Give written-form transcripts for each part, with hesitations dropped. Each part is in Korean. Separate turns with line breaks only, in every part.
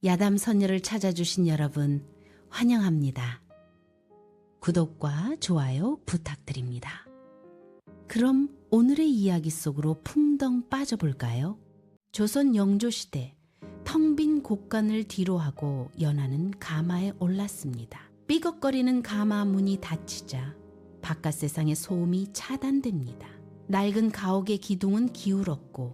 야담 선녀를 찾아주신 여러분 환영합니다. 구독과 좋아요 부탁드립니다. 그럼 오늘의 이야기 속으로 풍덩 빠져볼까요? 조선 영조시대 텅 빈 곳간을 뒤로하고 연하는 가마에 올랐습니다. 삐걱거리는 가마 문이 닫히자 바깥 세상의 소음이 차단됩니다. 낡은 가옥의 기둥은 기울었고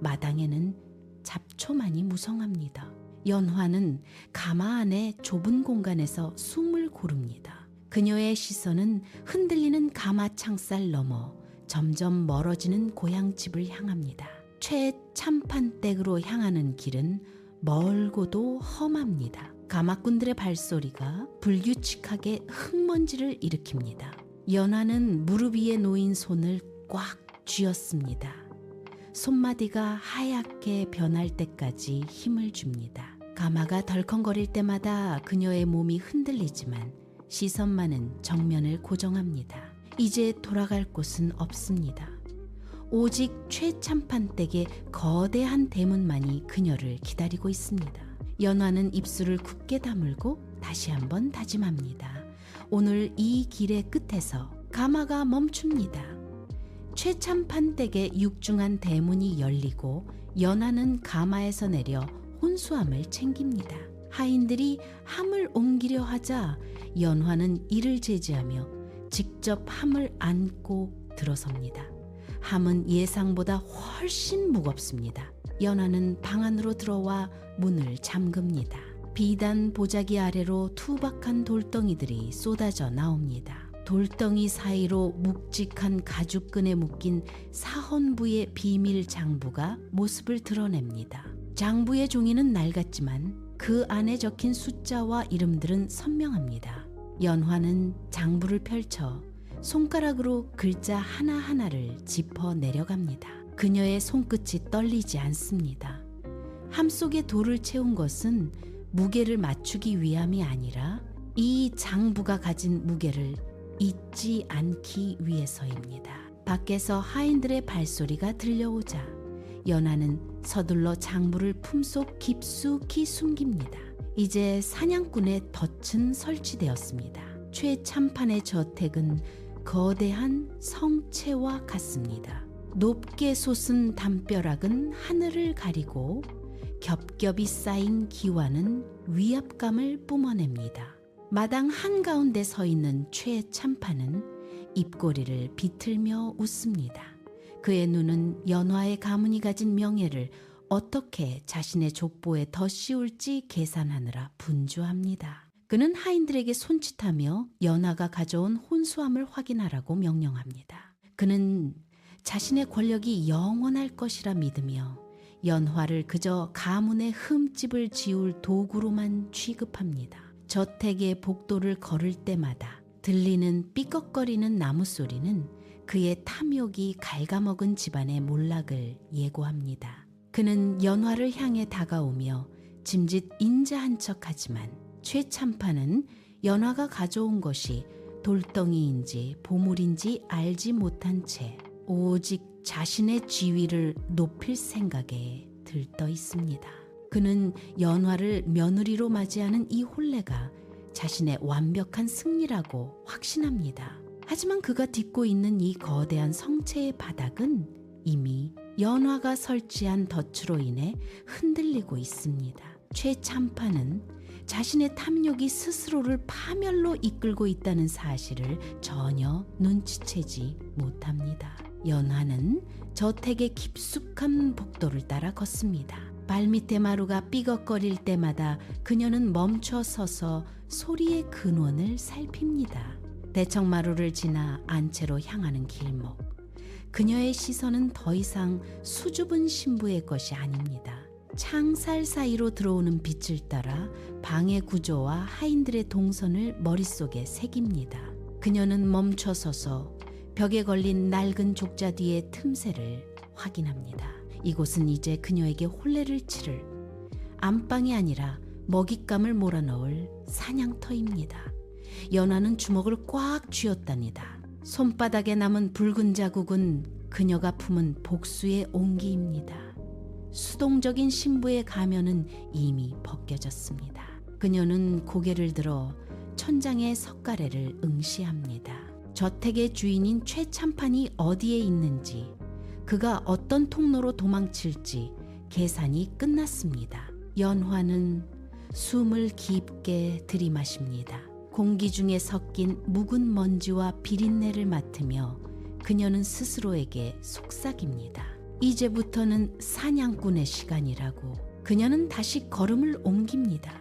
마당에는 잡초만이 무성합니다. 연화는 가마 안의 좁은 공간에서 숨을 고릅니다. 그녀의 시선은 흔들리는 가마 창살 너머 점점 멀어지는 고향집을 향합니다. 최참판댁으로 향하는 길은 멀고도 험합니다. 가마꾼들의 발소리가 불규칙하게 흙먼지를 일으킵니다. 연화는 무릎 위에 놓인 손을 꽉 쥐었습니다. 손마디가 하얗게 변할 때까지 힘을 줍니다. 가마가 덜컹거릴 때마다 그녀의 몸이 흔들리지만 시선만은 정면을 고정합니다. 이제 돌아갈 곳은 없습니다. 오직 최참판댁의 거대한 대문만이 그녀를 기다리고 있습니다. 연화는 입술을 굳게 다물고 다시 한번 다짐합니다. 오늘 이 길의 끝에서 가마가 멈춥니다. 최참판댁의 육중한 대문이 열리고 연화는 가마에서 내려 혼수함을 챙깁니다. 하인들이 함을 옮기려 하자 연화는 이를 제지하며 직접 함을 안고 들어섭니다. 함은 예상보다 훨씬 무겁습니다. 연화는 방 안으로 들어와 문을 잠급니다. 비단 보자기 아래로 투박한 돌덩이들이 쏟아져 나옵니다. 돌덩이 사이로 묵직한 가죽끈에 묶인 사헌부의 비밀 장부가 모습을 드러냅니다. 장부의 종이는 낡았지만 그 안에 적힌 숫자와 이름들은 선명합니다. 연화는 장부를 펼쳐 손가락으로 글자 하나하나를 짚어 내려갑니다. 그녀의 손끝이 떨리지 않습니다. 함 속에 돌을 채운 것은 무게를 맞추기 위함이 아니라 이 장부가 가진 무게를 잊지 않기 위해서입니다. 밖에서 하인들의 발소리가 들려오자 연화는 서둘러 장부를 품속 깊숙이 숨깁니다. 이제 사냥꾼의 덫은 설치되었습니다. 최참판의 저택은 거대한 성체와 같습니다. 높게 솟은 담벼락은 하늘을 가리고 겹겹이 쌓인 기와는 위압감을 뿜어냅니다. 마당 한가운데 서 있는 최참판은 입꼬리를 비틀며 웃습니다. 그의 눈은 연화의 가문이 가진 명예를 어떻게 자신의 족보에 더 씌울지 계산하느라 분주합니다. 그는 하인들에게 손짓하며 연화가 가져온 혼수함을 확인하라고 명령합니다. 그는 자신의 권력이 영원할 것이라 믿으며 연화를 그저 가문의 흠집을 지울 도구로만 취급합니다. 저택의 복도를 걸을 때마다 들리는 삐걱거리는 나무 소리는 그의 탐욕이 갉아먹은 집안의 몰락을 예고합니다. 그는 연화를 향해 다가오며 짐짓 인자한 척하지만 최참판은 연화가 가져온 것이 돌덩이인지 보물인지 알지 못한 채 오직 자신의 지위를 높일 생각에 들떠 있습니다. 그는 연화를 며느리로 맞이하는 이 혼례가 자신의 완벽한 승리라고 확신합니다. 하지만 그가 딛고 있는 이 거대한 성체의 바닥은 이미 연화가 설치한 덫으로 인해 흔들리고 있습니다. 최참판은 자신의 탐욕이 스스로를 파멸로 이끌고 있다는 사실을 전혀 눈치채지 못합니다. 연화는 저택의 깊숙한 복도를 따라 걷습니다. 발밑의 마루가 삐걱거릴 때마다 그녀는 멈춰 서서 소리의 근원을 살핍니다. 대청마루를 지나 안채로 향하는 길목. 그녀의 시선은 더 이상 수줍은 신부의 것이 아닙니다. 창살 사이로 들어오는 빛을 따라 방의 구조와 하인들의 동선을 머릿속에 새깁니다. 그녀는 멈춰 서서 벽에 걸린 낡은 족자 뒤의 틈새를 확인합니다. 이곳은 이제 그녀에게 혼례를 치를 안방이 아니라 먹잇감을 몰아넣을 사냥터입니다. 연화는 주먹을 꽉 쥐었답니다. 손바닥에 남은 붉은 자국은 그녀가 품은 복수의 온기입니다. 수동적인 신부의 가면은 이미 벗겨졌습니다. 그녀는 고개를 들어 천장의 석가래를 응시합니다. 저택의 주인인 최참판이 어디에 있는지, 그가 어떤 통로로 도망칠지 계산이 끝났습니다. 연화는 숨을 깊게 들이마십니다. 공기 중에 섞인 묵은 먼지와 비린내를 맡으며 그녀는 스스로에게 속삭입니다. 이제부터는 사냥꾼의 시간이라고. 그녀는 다시 걸음을 옮깁니다.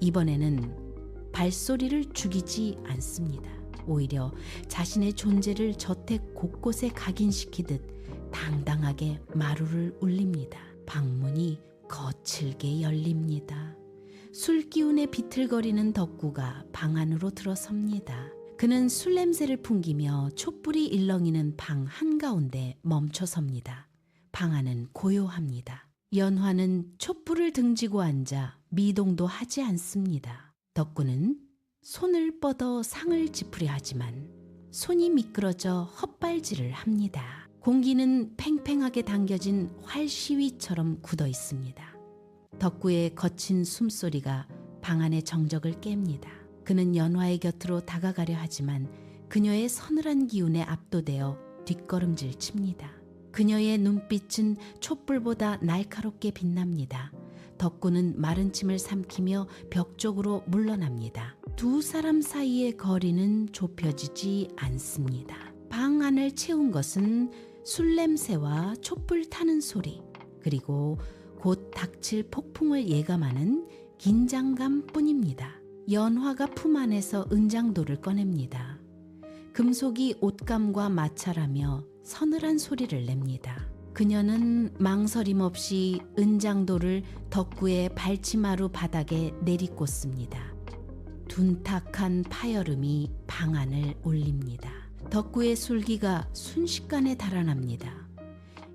이번에는 발소리를 죽이지 않습니다. 오히려 자신의 존재를 저택 곳곳에 각인시키듯 당당하게 마루를 울립니다. 방문이 거칠게 열립니다. 술기운에 비틀거리는 덕구가 방 안으로 들어섭니다. 그는 술 냄새를 풍기며 촛불이 일렁이는 방 한가운데 멈춰섭니다. 방 안은 고요합니다. 연화는 촛불을 등지고 앉아 미동도 하지 않습니다. 덕구는 손을 뻗어 상을 짚으려 하지만 손이 미끄러져 헛발질을 합니다. 공기는 팽팽하게 당겨진 활시위처럼 굳어 있습니다. 덕구의 거친 숨소리가 방 안의 정적을 깹니다. 그는 연화의 곁으로 다가가려 하지만 그녀의 서늘한 기운에 압도되어 뒷걸음질 칩니다. 그녀의 눈빛은 촛불보다 날카롭게 빛납니다. 덕구는 마른 침을 삼키며 벽 쪽으로 물러납니다. 두 사람 사이의 거리는 좁혀지지 않습니다. 방 안을 채운 것은 술 냄새와 촛불 타는 소리, 그리고 곧 닥칠 폭풍을 예감하는 긴장감 뿐입니다. 연화가 품 안에서 은장도를 꺼냅니다. 금속이 옷감과 마찰하며 서늘한 소리를 냅니다. 그녀는 망설임 없이 은장도를 덕구의 발치마루 바닥에 내리꽂습니다. 둔탁한 파여름이 방 안을 울립니다. 덕구의 술기가 순식간에 달아납니다.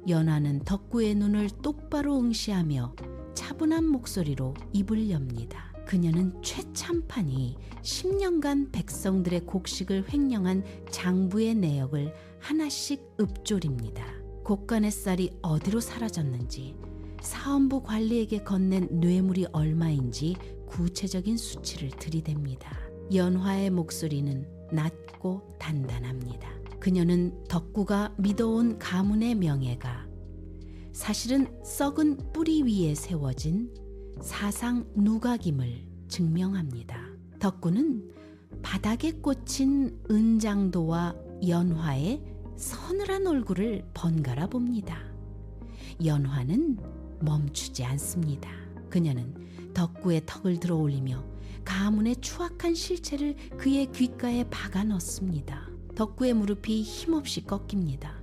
연화는 덕구의 눈을 똑바로 응시하며 차분한 목소리로 입을 엽니다. 그녀는 최참판이 10년간 백성들의 곡식을 횡령한 장부의 내역을 하나씩 읊조립니다. 곡간의 쌀이 어디로 사라졌는지, 사원부 관리에게 건넨 뇌물이 얼마인지 구체적인 수치를 들이댑니다. 연화의 목소리는 낮고 단단합니다. 그녀는 덕구가 믿어온 가문의 명예가 사실은 썩은 뿌리 위에 세워진 사상 누각임을 증명합니다. 덕구는 바닥에 꽂힌 은장도와 연화의 서늘한 얼굴을 번갈아 봅니다. 연화는 멈추지 않습니다. 그녀는 덕구의 턱을 들어 올리며 가문의 추악한 실체를 그의 귓가에 박아 넣습니다. 덕구의 무릎이 힘없이 꺾입니다.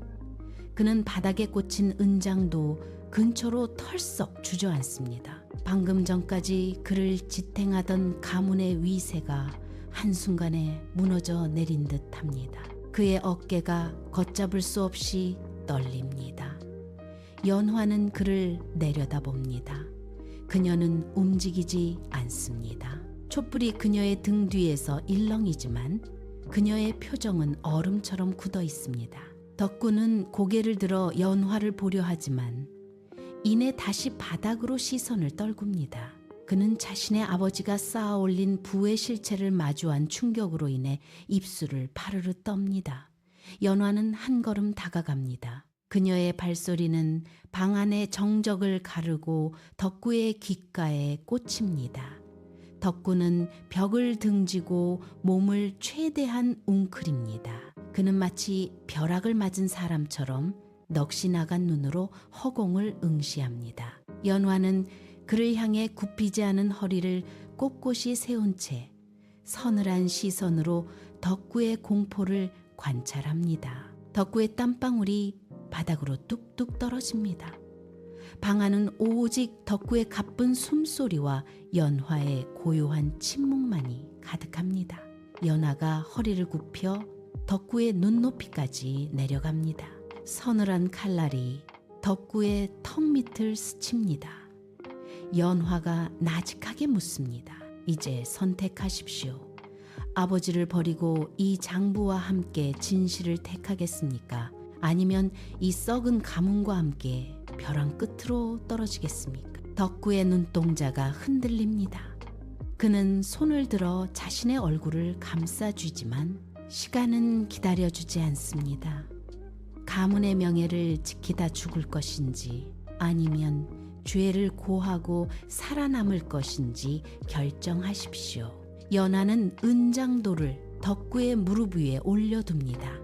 그는 바닥에 꽂힌 은장도 근처로 털썩 주저앉습니다. 방금 전까지 그를 지탱하던 가문의 위세가 한순간에 무너져 내린 듯합니다. 그의 어깨가 걷잡을 수 없이 떨립니다. 연화는 그를 내려다봅니다. 그녀는 움직이지 않습니다. 촛불이 그녀의 등 뒤에서 일렁이지만 그녀의 표정은 얼음처럼 굳어 있습니다. 덕구는 고개를 들어 연화를 보려 하지만 이내 다시 바닥으로 시선을 떨굽니다. 그는 자신의 아버지가 쌓아 올린 부의 실체를 마주한 충격으로 인해 입술을 파르르 떱니다. 연화는 한 걸음 다가갑니다. 그녀의 발소리는 방 안의 정적을 가르고 덕구의 귓가에 꽂힙니다. 덕구는 벽을 등지고 몸을 최대한 웅크립니다. 그는 마치 벼락을 맞은 사람처럼 넋이 나간 눈으로 허공을 응시합니다. 연화는 그를 향해 굽히지 않은 허리를 꼿꼿이 세운 채 서늘한 시선으로 덕구의 공포를 관찰합니다. 덕구의 땀방울이 바닥으로 뚝뚝 떨어집니다. 방 안은 오직 덕구의 가쁜 숨소리와 연화의 고요한 침묵만이 가득합니다. 연화가 허리를 굽혀 덕구의 눈높이까지 내려갑니다. 서늘한 칼날이 덕구의 턱 밑을 스칩니다. 연화가 나직하게 묻습니다. 이제 선택하십시오. 아버지를 버리고 이 장부와 함께 진실을 택하겠습니까? 아니면 이 썩은 가문과 함께 벼랑 끝으로 떨어지겠습니까? 덕구의 눈동자가 흔들립니다. 그는 손을 들어 자신의 얼굴을 감싸쥐지만 시간은 기다려주지 않습니다. 가문의 명예를 지키다 죽을 것인지 아니면 죄를 고하고 살아남을 것인지 결정하십시오. 연화는 은장도를 덕구의 무릎 위에 올려둡니다.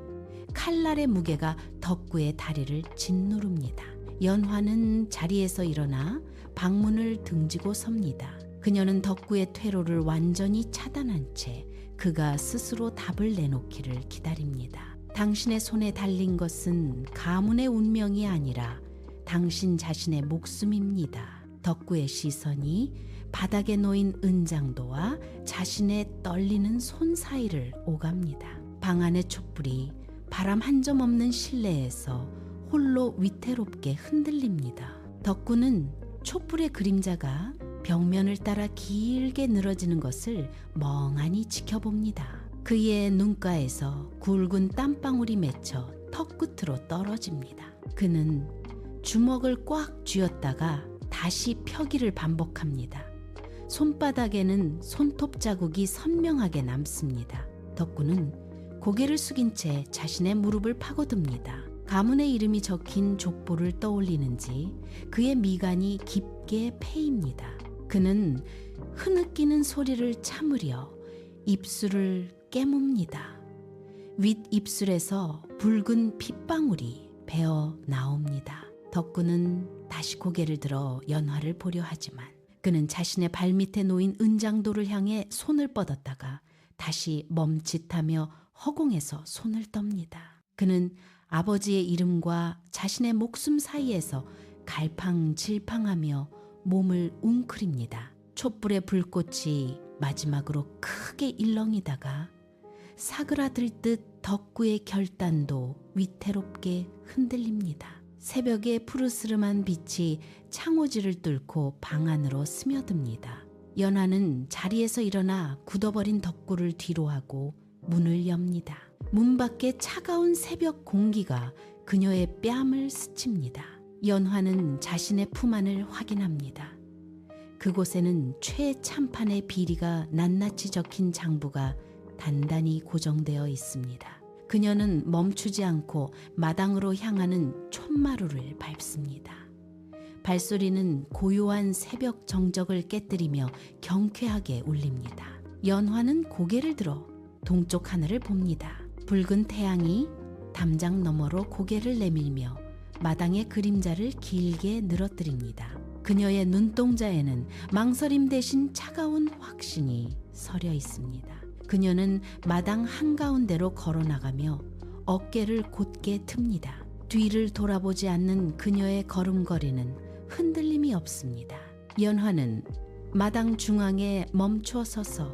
칼날의 무게가 덕구의 다리를 짓누릅니다. 연화는 자리에서 일어나 방문을 등지고 섭니다. 그녀는 덕구의 퇴로를 완전히 차단한 채 그가 스스로 답을 내놓기를 기다립니다. 당신의 손에 달린 것은 가문의 운명이 아니라 당신 자신의 목숨입니다. 덕구의 시선이 바닥에 놓인 은장도와 자신의 떨리는 손 사이를 오갑니다. 방 안의 촛불이 바람 한 점 없는 실내에서 홀로 위태롭게 흔들립니다. 덕구는 촛불의 그림자가 벽면을 따라 길게 늘어지는 것을 멍하니 지켜봅니다. 그의 눈가에서 굵은 땀방울이 맺혀 턱 끝으로 떨어집니다. 그는 주먹을 꽉 쥐었다가 다시 펴기를 반복합니다. 손바닥에는 손톱 자국이 선명하게 남습니다. 덕구는 고개를 숙인 채 자신의 무릎을 파고듭니다. 가문의 이름이 적힌 족보를 떠올리는지 그의 미간이 깊게 패입니다. 그는 흐느끼는 소리를 참으려 입술을 깨뭅니다. 윗입술에서 붉은 핏방울이 배어 나옵니다. 덕구는 다시 고개를 들어 연화를 보려 하지만 그는 자신의 발밑에 놓인 은장도를 향해 손을 뻗었다가 다시 멈칫하며 허공에서 손을 떱니다. 그는 아버지의 이름과 자신의 목숨 사이에서 갈팡질팡하며 몸을 웅크립니다. 촛불의 불꽃이 마지막으로 크게 일렁이다가 사그라들듯 덕구의 결단도 위태롭게 흔들립니다. 새벽의 푸르스름한 빛이 창호지를 뚫고 방 안으로 스며듭니다. 연화는 자리에서 일어나 굳어버린 덕구를 뒤로하고 문을 엽니다. 문 밖에 차가운 새벽 공기가 그녀의 뺨을 스칩니다. 연화는 자신의 품 안을 확인합니다. 그곳에는 최참판의 비리가 낱낱이 적힌 장부가 단단히 고정되어 있습니다. 그녀는 멈추지 않고 마당으로 향하는 촛마루를 밟습니다. 발소리는 고요한 새벽 정적을 깨뜨리며 경쾌하게 울립니다. 연화는 고개를 들어 동쪽 하늘을 봅니다. 붉은 태양이 담장 너머로 고개를 내밀며 마당의 그림자를 길게 늘어뜨립니다. 그녀의 눈동자에는 망설임 대신 차가운 확신이 서려 있습니다. 그녀는 마당 한가운데로 걸어나가며 어깨를 곧게 틉니다. 뒤를 돌아보지 않는 그녀의 걸음걸이는 흔들림이 없습니다. 연화는 마당 중앙에 멈춰 서서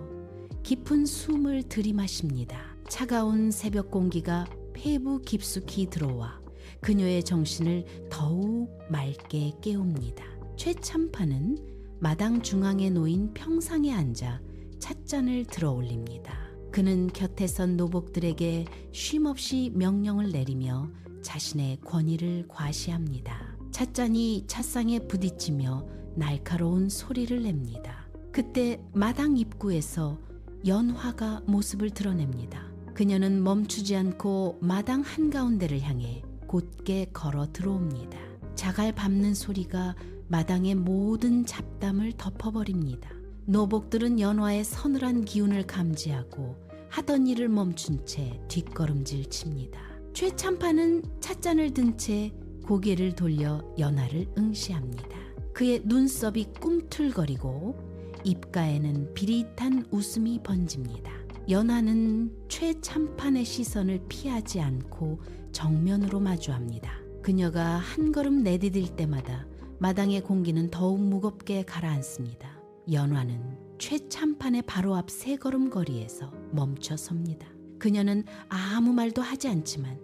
깊은 숨을 들이마십니다. 차가운 새벽 공기가 폐부 깊숙이 들어와 그녀의 정신을 더욱 맑게 깨웁니다. 최참판은 마당 중앙에 놓인 평상에 앉아 찻잔을 들어 올립니다. 그는 곁에 선 노복들에게 쉼없이 명령을 내리며 자신의 권위를 과시합니다. 찻잔이 찻상에 부딪히며 날카로운 소리를 냅니다. 그때 마당 입구에서 연화가 모습을 드러냅니다. 그녀는 멈추지 않고 마당 한가운데를 향해 곧게 걸어 들어옵니다. 자갈 밟는 소리가 마당의 모든 잡담을 덮어버립니다. 노복들은 연화의 서늘한 기운을 감지하고 하던 일을 멈춘 채 뒷걸음질 칩니다. 최참판은 찻잔을 든 채 고개를 돌려 연화를 응시합니다. 그의 눈썹이 꿈틀거리고 입가에는 비릿한 웃음이 번집니다. 연화는 최참판의 시선을 피하지 않고 정면으로 마주합니다. 그녀가 한 걸음 내디딜 때마다 마당의 공기는 더욱 무겁게 가라앉습니다. 연화는 최참판의 바로 앞 세 걸음 거리에서 멈춰 섭니다. 그녀는 아무 말도 하지 않지만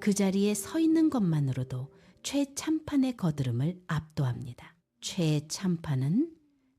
그 자리에 서 있는 것만으로도 최참판의 거드름을 압도합니다. 최참판은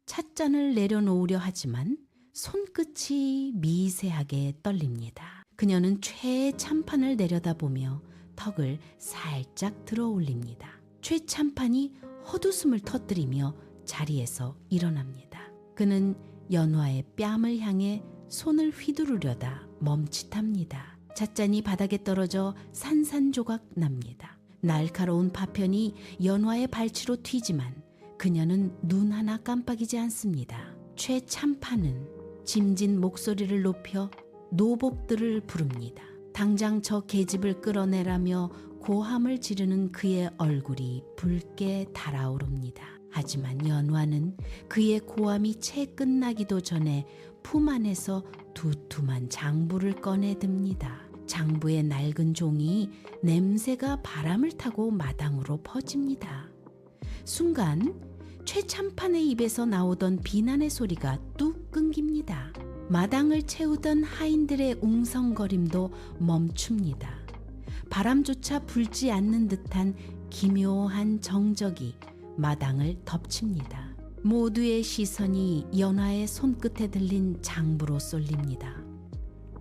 찻잔을 내려놓으려 하지만 손끝이 미세하게 떨립니다. 그녀는 최참판을 내려다보며 턱을 살짝 들어 올립니다. 최참판이 헛웃음을 터뜨리며 자리에서 일어납니다. 그는 연화의 뺨을 향해 손을 휘두르려다 멈칫합니다. 찻잔이 바닥에 떨어져 산산조각 납니다. 날카로운 파편이 연화의 발치로 튀지만 그녀는 눈 하나 깜빡이지 않습니다. 최참판은 짐진 목소리를 높여 노복들을 부릅니다. 당장 저 계집을 끌어내라며 고함을 지르는 그의 얼굴이 붉게 달아오릅니다. 하지만 연화는 그의 고함이 채 끝나기도 전에 품 안에서 두툼한 장부를 꺼내듭니다. 장부의 낡은 종이 냄새가 바람을 타고 마당으로 퍼집니다. 순간 최참판의 입에서 나오던 비난의 소리가 뚝 끊깁니다. 마당을 채우던 하인들의 웅성거림도 멈춥니다. 바람조차 불지 않는 듯한 기묘한 정적이 마당을 덮칩니다. 모두의 시선이 연화의 손끝에 들린 장부로 쏠립니다.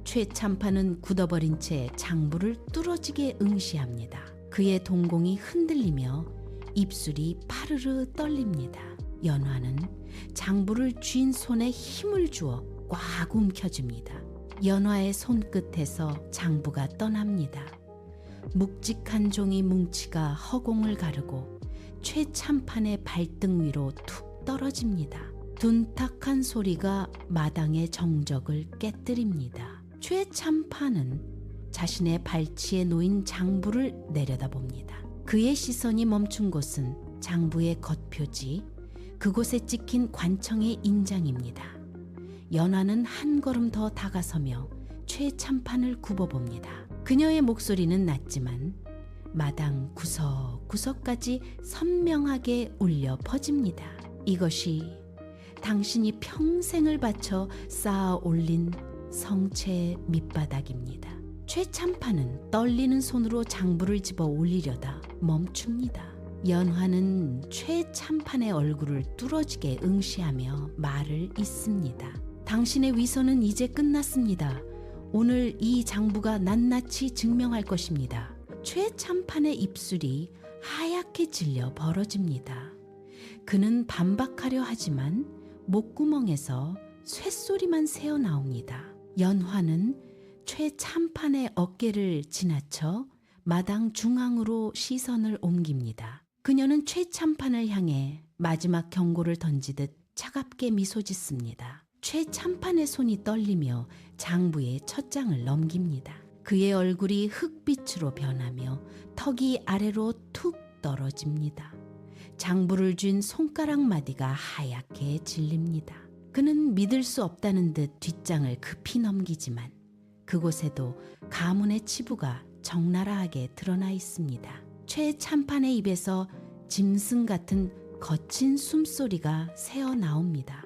최참판은 굳어버린 채 장부를 뚫어지게 응시합니다. 그의 동공이 흔들리며 입술이 파르르 떨립니다. 연화는 장부를 쥔 손에 힘을 주어 꽉 움켜줍니다. 연화의 손끝에서 장부가 떠납니다. 묵직한 종이 뭉치가 허공을 가르고 최참판의 발등 위로 툭 떨어집니다. 둔탁한 소리가 마당의 정적을 깨뜨립니다. 최참판은 자신의 발치에 놓인 장부를 내려다봅니다. 그의 시선이 멈춘 곳은 장부의 겉표지, 그곳에 찍힌 관청의 인장입니다. 연화는 한 걸음 더 다가서며 최참판을 굽어봅니다. 그녀의 목소리는 낮지만 마당 구석구석까지 선명하게 울려 퍼집니다. 이것이 당신이 평생을 바쳐 쌓아 올린 성체의 밑바닥입니다. 최참판은 떨리는 손으로 장부를 집어 올리려다 멈춥니다. 연화는 최참판의 얼굴을 뚫어지게 응시하며 말을 잇습니다. 당신의 위선은 이제 끝났습니다. 오늘 이 장부가 낱낱이 증명할 것입니다. 최참판의 입술이 하얗게 질려 벌어집니다. 그는 반박하려 하지만 목구멍에서 쇳소리만 새어나옵니다. 연화는 최참판의 어깨를 지나쳐 마당 중앙으로 시선을 옮깁니다. 그녀는 최참판을 향해 마지막 경고를 던지듯 차갑게 미소 짓습니다. 최참판의 손이 떨리며 장부의 첫 장을 넘깁니다. 그의 얼굴이 흑빛으로 변하며 턱이 아래로 툭 떨어집니다. 장부를 쥔 손가락 마디가 하얗게 질립니다. 그는 믿을 수 없다는 듯 뒷장을 급히 넘기지만 그곳에도 가문의 치부가 적나라하게 드러나 있습니다. 최참판의 입에서 짐승 같은 거친 숨소리가 새어 나옵니다.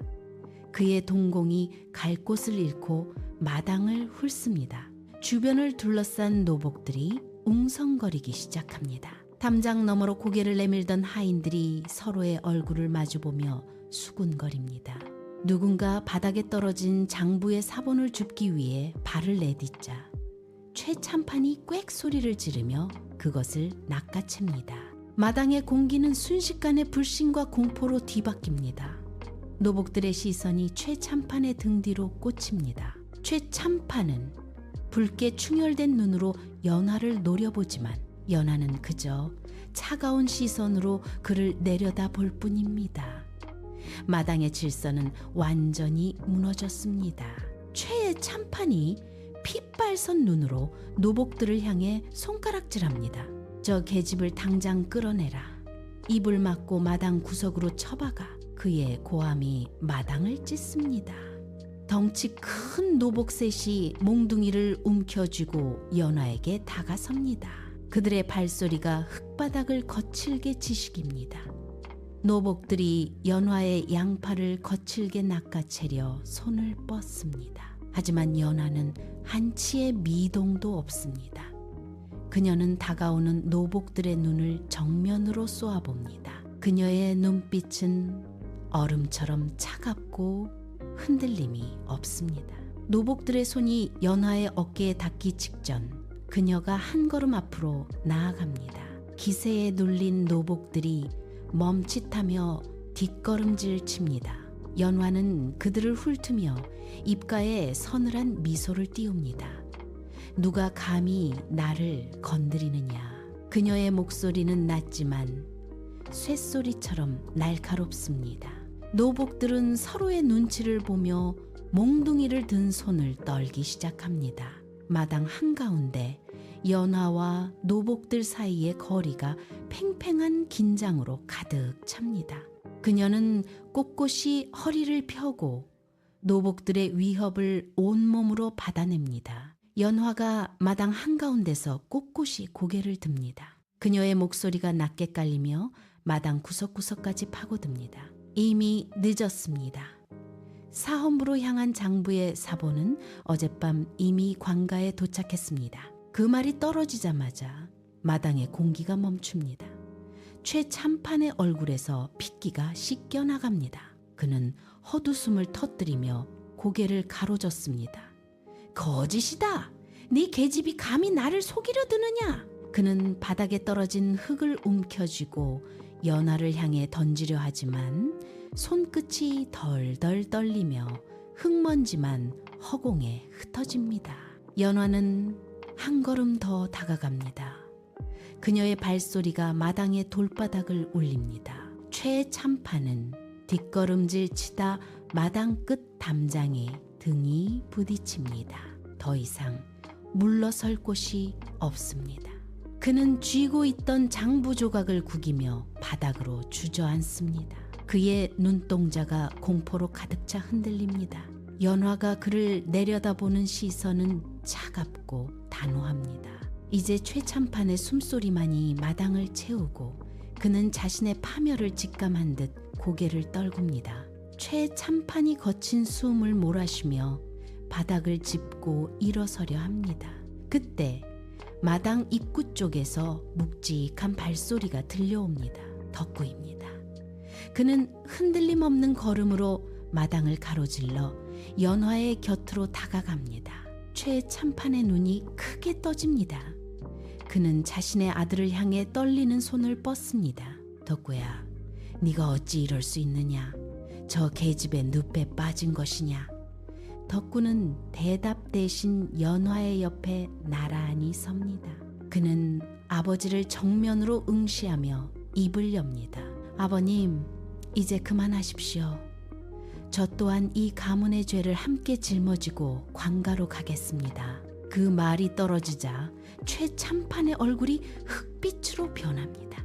그의 동공이 갈 곳을 잃고 마당을 훑습니다. 주변을 둘러싼 노복들이 웅성거리기 시작합니다. 담장 너머로 고개를 내밀던 하인들이 서로의 얼굴을 마주보며 수군거립니다. 누군가 바닥에 떨어진 장부의 사본을 줍기 위해 발을 내딛자 최참판이 꽥 소리를 지르며 그것을 낚아챕니다. 마당의 공기는 순식간에 불신과 공포로 뒤바뀝니다. 노복들의 시선이 최참판의 등 뒤로 꽂힙니다. 최참판은 붉게 충혈된 눈으로 연화를 노려보지만 연화는 그저 차가운 시선으로 그를 내려다볼 뿐입니다. 마당의 질서는 완전히 무너졌습니다. 최의 참판이 핏발선 눈으로 노복들을 향해 손가락질합니다. 저 계집을 당장 끌어내라. 입을 막고 마당 구석으로 처박아 그의 고함이 마당을 찢습니다. 덩치 큰 노복셋이 몽둥이를 움켜쥐고 연화에게 다가섭니다. 그들의 발소리가 흙바닥을 거칠게 지식입니다. 노복들이 연화의 양팔을 거칠게 낚아채려 손을 뻗습니다. 하지만 연화는 한치의 미동도 없습니다. 그녀는 다가오는 노복들의 눈을 정면으로 쏘아봅니다. 그녀의 눈빛은 얼음처럼 차갑고 흔들림이 없습니다. 노복들의 손이 연화의 어깨에 닿기 직전 그녀가 한 걸음 앞으로 나아갑니다. 기세에 눌린 노복들이 멈칫하며 뒷걸음질 칩니다. 연화는 그들을 훑으며 입가에 서늘한 미소를 띄웁니다. 누가 감히 나를 건드리느냐. 그녀의 목소리는 낮지만 쇳소리처럼 날카롭습니다. 노복들은 서로의 눈치를 보며 몽둥이를 든 손을 떨기 시작합니다. 마당 한가운데 연화와 노복들 사이의 거리가 팽팽한 긴장으로 가득 찹니다. 그녀는 꼿꼿이 허리를 펴고 노복들의 위협을 온몸으로 받아냅니다. 연화가 마당 한가운데서 꼿꼿이 고개를 듭니다. 그녀의 목소리가 낮게 깔리며 마당 구석구석까지 파고듭니다. 이미 늦었습니다. 사헌부로 향한 장부의 사보는 어젯밤 이미 관가에 도착했습니다. 그 말이 떨어지자마자 마당의 공기가 멈춥니다. 최참판의 얼굴에서 핏기가 씻겨나갑니다. 그는 헛웃음을 터뜨리며 고개를 가로젓습니다. 거짓이다! 네 계집이 감히 나를 속이려 드느냐? 그는 바닥에 떨어진 흙을 움켜쥐고 연화를 향해 던지려 하지만 손끝이 덜덜 떨리며 흙먼지만 허공에 흩어집니다. 연화는 한 걸음 더 다가갑니다. 그녀의 발소리가 마당의 돌바닥을 울립니다. 최참판은 뒷걸음질 치다 마당 끝 담장에 등이 부딪힙니다. 더 이상 물러설 곳이 없습니다. 그는 쥐고 있던 장부 조각을 구기며 바닥으로 주저앉습니다. 그의 눈동자가 공포로 가득 차 흔들립니다. 연화가 그를 내려다보는 시선은 차갑고 단호합니다. 이제 최참판의 숨소리만이 마당을 채우고 그는 자신의 파멸을 직감한 듯 고개를 떨굽니다. 최참판이 거친 숨을 몰아쉬며 바닥을 짚고 일어서려 합니다. 그때 마당 입구 쪽에서 묵직한 발소리가 들려옵니다. 덕구입니다. 그는 흔들림 없는 걸음으로 마당을 가로질러 연화의 곁으로 다가갑니다. 최참판의 눈이 크게 떠집니다. 그는 자신의 아들을 향해 떨리는 손을 뻗습니다. 덕구야, 네가 어찌 이럴 수 있느냐? 저 계집의 늪에 빠진 것이냐? 덕구는 대답 대신 연화의 옆에 나란히 섭니다. 그는 아버지를 정면으로 응시하며 입을 엽니다. 아버님, 이제 그만하십시오. 저 또한 이 가문의 죄를 함께 짊어지고 관가로 가겠습니다. 그 말이 떨어지자 최참판의 얼굴이 흑빛으로 변합니다.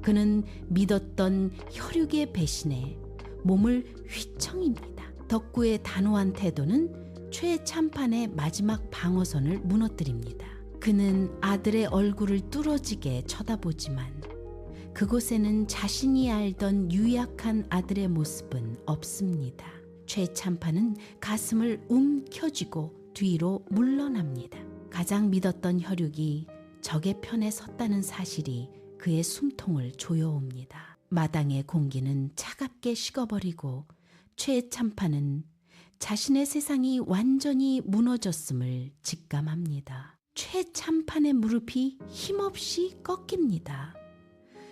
그는 믿었던 혈육의 배신에 몸을 휘청입니다. 덕구의 단호한 태도는 최참판의 마지막 방어선을 무너뜨립니다. 그는 아들의 얼굴을 뚫어지게 쳐다보지만 그곳에는 자신이 알던 유약한 아들의 모습은 없습니다. 최참판은 가슴을 움켜쥐고 뒤로 물러납니다. 가장 믿었던 혈육이 적의 편에 섰다는 사실이 그의 숨통을 조여옵니다. 마당의 공기는 차갑게 식어버리고 최참판은 자신의 세상이 완전히 무너졌음을 직감합니다. 최참판의 무릎이 힘없이 꺾입니다.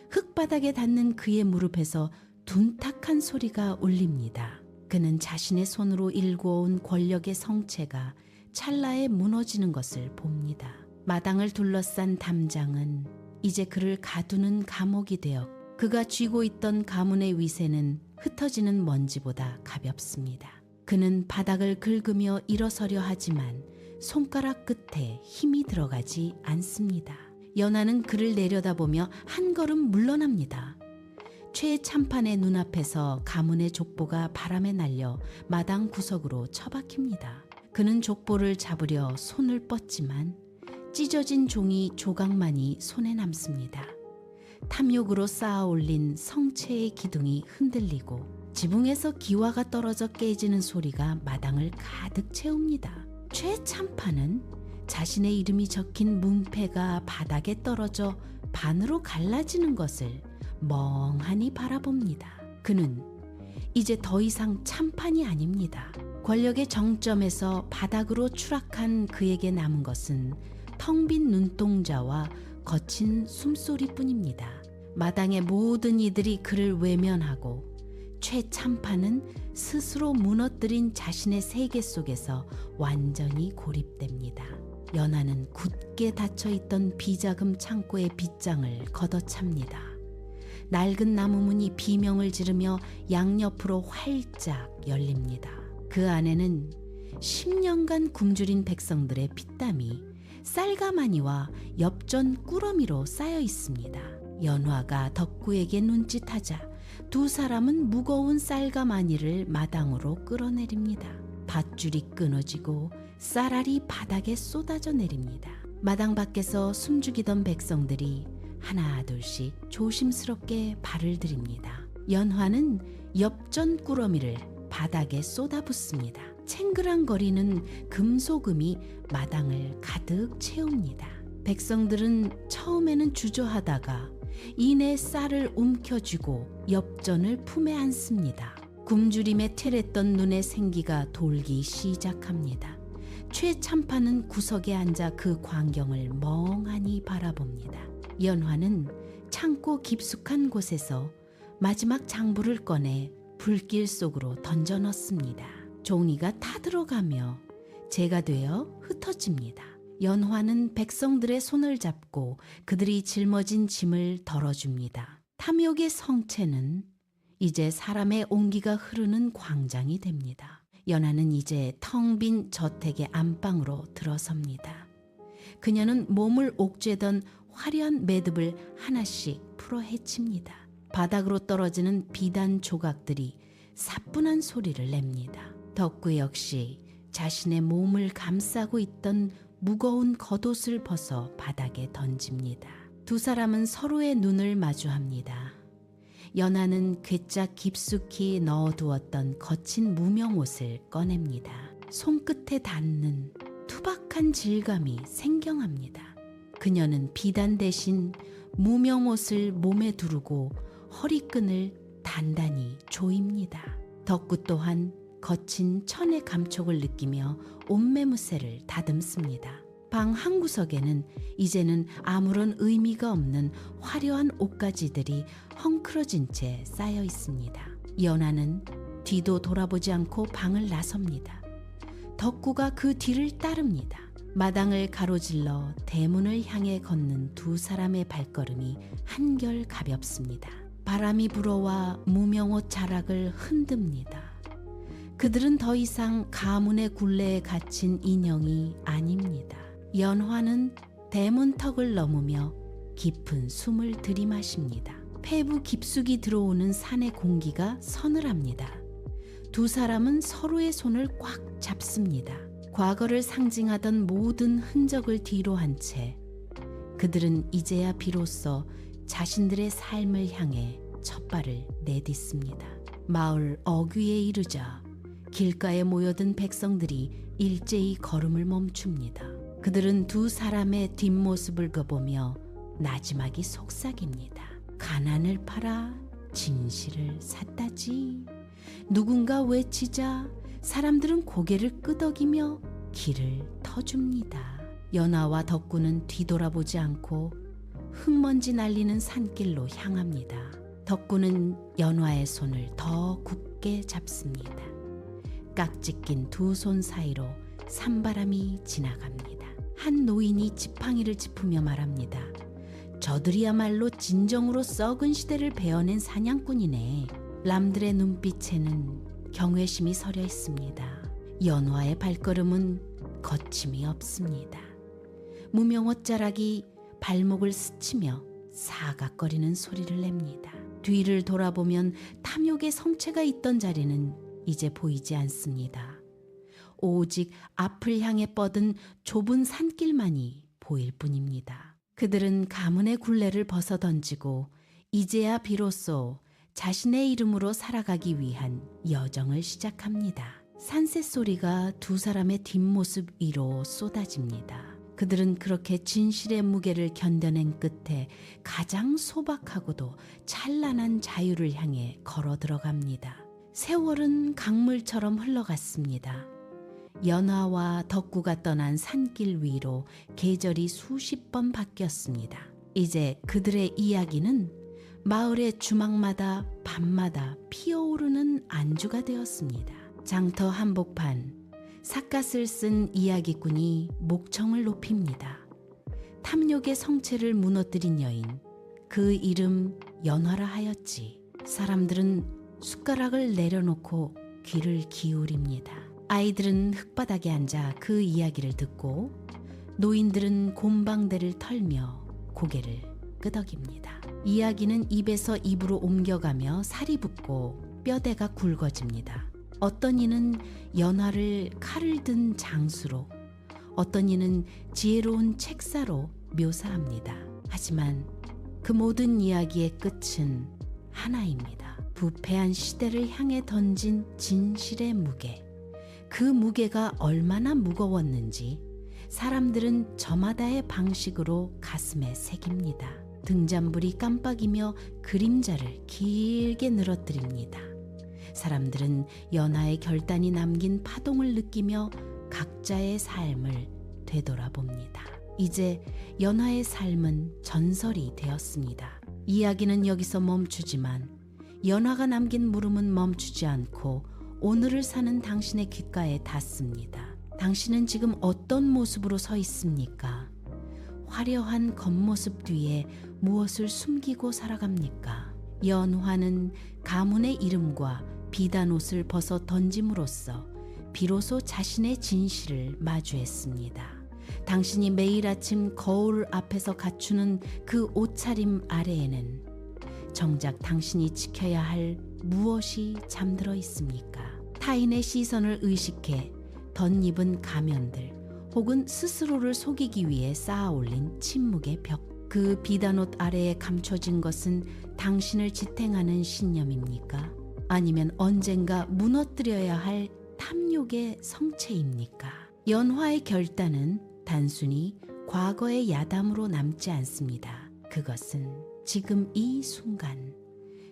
흙바닥에 닿는 그의 무릎에서 둔탁한 소리가 울립니다. 그는 자신의 손으로 일궈온 권력의 성체가 찰나에 무너지는 것을 봅니다. 마당을 둘러싼 담장은 이제 그를 가두는 감옥이 되어 그가 쥐고 있던 가문의 위세는 흩어지는 먼지보다 가볍습니다. 그는 바닥을 긁으며 일어서려 하지만 손가락 끝에 힘이 들어가지 않습니다. 연하는 그를 내려다보며 한 걸음 물러납니다. 최참판의 눈앞에서 가문의 족보가 바람에 날려 마당 구석으로 처박힙니다. 그는 족보를 잡으려 손을 뻗지만 찢어진 종이 조각만이 손에 남습니다. 탐욕으로 쌓아 올린 성체의 기둥이 흔들리고 지붕에서 기와가 떨어져 깨지는 소리가 마당을 가득 채웁니다. 최참판은 자신의 이름이 적힌 문패가 바닥에 떨어져 반으로 갈라지는 것을 멍하니 바라봅니다. 그는 이제 더 이상 참판이 아닙니다. 권력의 정점에서 바닥으로 추락한 그에게 남은 것은 텅 빈 눈동자와 거친 숨소리뿐입니다. 마당의 모든 이들이 그를 외면하고 최참파는 스스로 무너뜨린 자신의 세계 속에서 완전히 고립됩니다. 연화는 굳게 닫혀있던 비자금 창고의 빗장을 걷어찹니다. 낡은 나무 문이 비명을 지르며 양옆으로 활짝 열립니다. 그 안에는 10년간 굶주린 백성들의 피땀이 쌀가마니와 엽전 꾸러미로 쌓여 있습니다. 연화가 덕구에게 눈짓하자 두 사람은 무거운 쌀가마니를 마당으로 끌어내립니다. 밧줄이 끊어지고 쌀알이 바닥에 쏟아져 내립니다. 마당 밖에서 숨죽이던 백성들이 하나 둘씩 조심스럽게 발을 들입니다. 연화는 엽전 꾸러미를 바닥에 쏟아붓습니다. 챙그랑거리는 금소금이 마당을 가득 채웁니다. 백성들은 처음에는 주저하다가 이내 쌀을 움켜쥐고 엽전을 품에 안습니다. 굶주림에 퇴랬던 눈의 생기가 돌기 시작합니다. 최참파는 구석에 앉아 그 광경을 멍하니 바라봅니다. 연화는 창고 깊숙한 곳에서 마지막 장부를 꺼내 불길 속으로 던져 넣습니다. 종이가 타들어가며 재가 되어 흩어집니다. 연화는 백성들의 손을 잡고 그들이 짊어진 짐을 덜어줍니다. 탐욕의 성체는 이제 사람의 온기가 흐르는 광장이 됩니다. 연화는 이제 텅 빈 저택의 안방으로 들어섭니다. 그녀는 몸을 옥죄던 화려한 매듭을 하나씩 풀어 헤칩니다. 바닥으로 떨어지는 비단 조각들이 사뿐한 소리를 냅니다. 덕구 역시 자신의 몸을 감싸고 있던 무거운 겉옷을 벗어 바닥에 던집니다. 두 사람은 서로의 눈을 마주합니다. 연화는 괴짝 깊숙이 넣어두었던 거친 무명옷을 꺼냅니다. 손끝에 닿는 투박한 질감이 생경합니다. 그녀는 비단 대신 무명옷을 몸에 두르고 허리끈을 단단히 조입니다. 덕구 또한 거친 천의 감촉을 느끼며 옷매무새를 다듬습니다. 방 한구석에는 이제는 아무런 의미가 없는 화려한 옷가지들이 헝클어진 채 쌓여 있습니다. 연화는 뒤도 돌아보지 않고 방을 나섭니다. 덕구가 그 뒤를 따릅니다. 마당을 가로질러 대문을 향해 걷는 두 사람의 발걸음이 한결 가볍습니다. 바람이 불어와 무명옷 자락을 흔듭니다. 그들은 더 이상 가문의 굴레에 갇힌 인형이 아닙니다. 연화는 대문턱을 넘으며 깊은 숨을 들이마십니다. 폐부 깊숙이 들어오는 산의 공기가 서늘합니다. 두 사람은 서로의 손을 꽉 잡습니다. 과거를 상징하던 모든 흔적을 뒤로 한 채 그들은 이제야 비로소 자신들의 삶을 향해 첫발을 내딛습니다. 마을 어귀에 이르자 길가에 모여든 백성들이 일제히 걸음을 멈춥니다. 그들은 두 사람의 뒷모습을 거보며 나지막이 속삭입니다. 가난을 팔아 진실을 샀다지. 누군가 외치자 사람들은 고개를 끄덕이며 길을 터줍니다. 연화와 덕구는 뒤돌아보지 않고 흙먼지 날리는 산길로 향합니다. 덕구는 연화의 손을 더 굳게 잡습니다. 깍지 낀 두 손 사이로 산바람이 지나갑니다. 한 노인이 지팡이를 짚으며 말합니다. 저들이야말로 진정으로 썩은 시대를 베어낸 사냥꾼이네. 람들의 눈빛에는 경외심이 서려 있습니다. 연화의 발걸음은 거침이 없습니다. 무명옷 자락이 발목을 스치며 사각거리는 소리를 냅니다. 뒤를 돌아보면 탐욕의 성체가 있던 자리는 이제 보이지 않습니다. 오직 앞을 향해 뻗은 좁은 산길만이 보일 뿐입니다. 그들은 가문의 굴레를 벗어던지고 이제야 비로소 자신의 이름으로 살아가기 위한 여정을 시작합니다. 산새 소리가 두 사람의 뒷모습 위로 쏟아집니다. 그들은 그렇게 진실의 무게를 견뎌낸 끝에 가장 소박하고도 찬란한 자유를 향해 걸어 들어갑니다. 세월은 강물처럼 흘러갔습니다. 연화와 덕구가 떠난 산길 위로 계절이 수십 번 바뀌었습니다. 이제 그들의 이야기는 마을의 주막마다 밤마다 피어오르는 안주가 되었습니다. 장터 한복판, 삿갓을 쓴 이야기꾼이 목청을 높입니다. 탐욕의 성체를 무너뜨린 여인, 그 이름 연화라 하였지. 사람들은 숟가락을 내려놓고 귀를 기울입니다. 아이들은 흙바닥에 앉아 그 이야기를 듣고 노인들은 곰방대를 털며 고개를 끄덕입니다. 이야기는 입에서 입으로 옮겨가며 살이 붓고 뼈대가 굵어집니다. 어떤 이는 연화를 칼을 든 장수로, 어떤 이는 지혜로운 책사로 묘사합니다. 하지만 그 모든 이야기의 끝은 하나입니다. 부패한 시대를 향해 던진 진실의 무게. 그 무게가 얼마나 무거웠는지 사람들은 저마다의 방식으로 가슴에 새깁니다. 등잔불이 깜빡이며 그림자를 길게 늘어뜨립니다. 사람들은 연하의 결단이 남긴 파동을 느끼며 각자의 삶을 되돌아봅니다. 이제 연하의 삶은 전설이 되었습니다. 이야기는 여기서 멈추지만 연하가 남긴 물음은 멈추지 않고 오늘을 사는 당신의 귓가에 닿습니다. 당신은 지금 어떤 모습으로 서 있습니까? 화려한 겉모습 뒤에 무엇을 숨기고 살아갑니까? 연화는 가문의 이름과 비단 옷을 벗어 던짐으로써 비로소 자신의 진실을 마주했습니다. 당신이 매일 아침 거울 앞에서 갖추는 그 옷차림 아래에는 정작 당신이 지켜야 할 무엇이 잠들어 있습니까? 타인의 시선을 의식해 덧입은 가면들 혹은 스스로를 속이기 위해 쌓아 올린 침묵의 벽. 그 비단옷 아래에 감춰진 것은 당신을 지탱하는 신념입니까? 아니면 언젠가 무너뜨려야 할 탐욕의 성체입니까? 연화의 결단은 단순히 과거의 야담으로 남지 않습니다. 그것은 지금 이 순간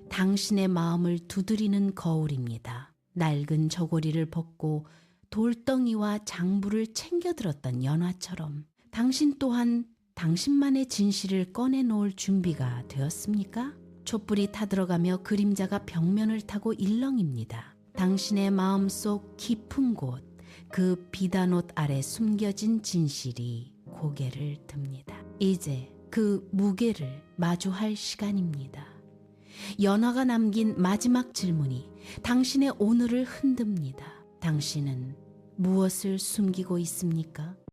당신의 마음을 두드리는 거울입니다. 낡은 저고리를 벗고 돌덩이와 장부를 챙겨들었던 연화처럼 당신 또한 당신만의 진실을 꺼내놓을 준비가 되었습니까? 촛불이 타들어가며 그림자가 벽면을 타고 일렁입니다. 당신의 마음속 깊은 곳, 그 비단옷 아래 숨겨진 진실이 고개를 듭니다. 이제 그 무게를 마주할 시간입니다. 연화가 남긴 마지막 질문이 당신의 오늘을 흔듭니다. 당신은 무엇을 숨기고 있습니까?